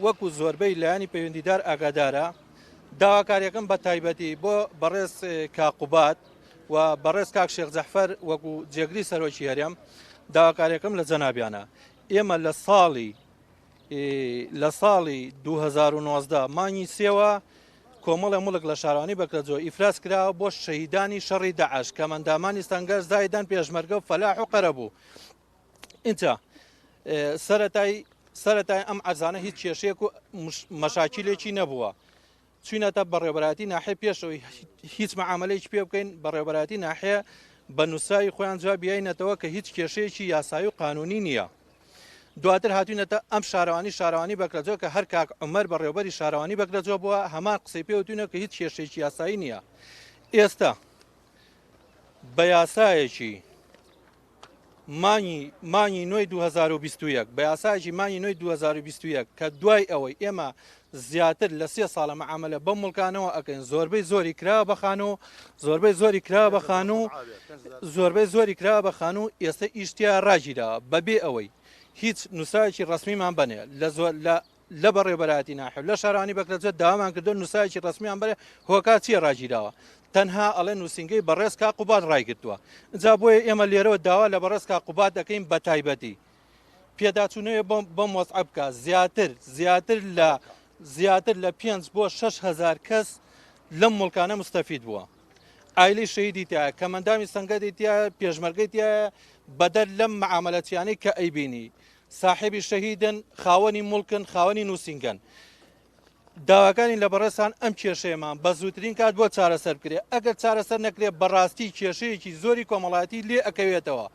وەکو زۆربەی لایانی پەیوەندیدار ئاگادارە داواکاریەکەم بە تایبەتی بۆ بەڕێز کاقوبات و بەڕێز کاک شێخ جەحفەر وەکو جێگری سەرۆکی هەرێم داواکاریەکەم لە جەنابیانە ئێمە لە ساڵی 2019 مانگی سێوە کۆمەڵە مڵک لە شارانی بەکرەجۆ ئیفراز کراوە بۆ شەهیدانی شەڕی داعش کە مەندامانی ستەنگەر زایدان پێشمەرگە و فەلاح و قەرە بوو. اینجا سەرەتای ئەم عەرزانە هیچ کێشەیەک و مەشاکیلێکی نەبووە. چوینەتە بەڕێوەبەراتی ناحێ پێشەوەی هیچ مەعاملەیەکی پێ بکەین بەڕێوەبەراتی ناحێ بە نووسایی خۆیان جواب بیاینەتەوە کە هیچ کێشەیەکی یاسایی و قانونی نییە. دواتر هاتوینەتە ئەم شارەوانی بەکرەجۆ کە هەر کاک عومەر بەڕێوەبەری شارەوانی بەکرەجۆ بووە هەمان قسەی پێوتونە کە هیچ کێشەیەکی یاسایی نییە. ئێستا بە یاسایەکی مانگی نوێی 2021 بە یاسایەکی مانگی نوێی 2021 کە دوای ئەوەی ئێمە زیاتر لە 3 ساڵە مەعاملە بەم مڵکانەوە ئەکەین زۆربەی زۆری کرا بەخان و زۆربەی زۆری کرا بەخان و ئێستا ئیشتیا ڕاگیراوە بەبێ ئەوەی هیچ نووسایەکی ڕسمیمان بنێ لە بەڕێوەبەراتی ناحێ لە شارانی بەکرەجۆ داوامان کردو نووسایەکی ڕسمیان بەرێ هۆکات چیە ڕاگیراوە تەنها ئەڵێ نووسنگەی بەڕێز کاقوبات ڕایگرتووە. جا بۆیە ئێمە لێرەوە داوا لە بەڕێز کاقوبات دەکەین بە تایبەتی پێداچوونەوە بەم وەزعە بکە زیاتر لە 5 بۆ 6,000 کەس لەم مڵکانە مستەفید بووە. ئایلەی شەهیدی تایە کەمەندامی سەنگەتی تایە پێشمەرگەی تایە بەدەر لەم مەعاملەتیانەی کە ئەیبینی ساحێبی شەهیدن خاوەنی مڵکن خاوەنی نووسنگن. داواکانی لە بەڕێستان ئەم کێشەیەمان بە زووترین کات بۆ چارەسەر بکرێ ئەگەر چارەسەر نەکرێت بەڕاستی کێشەیەکی زۆری کۆمەڵایەتی لێ ئەکەوێتەوە.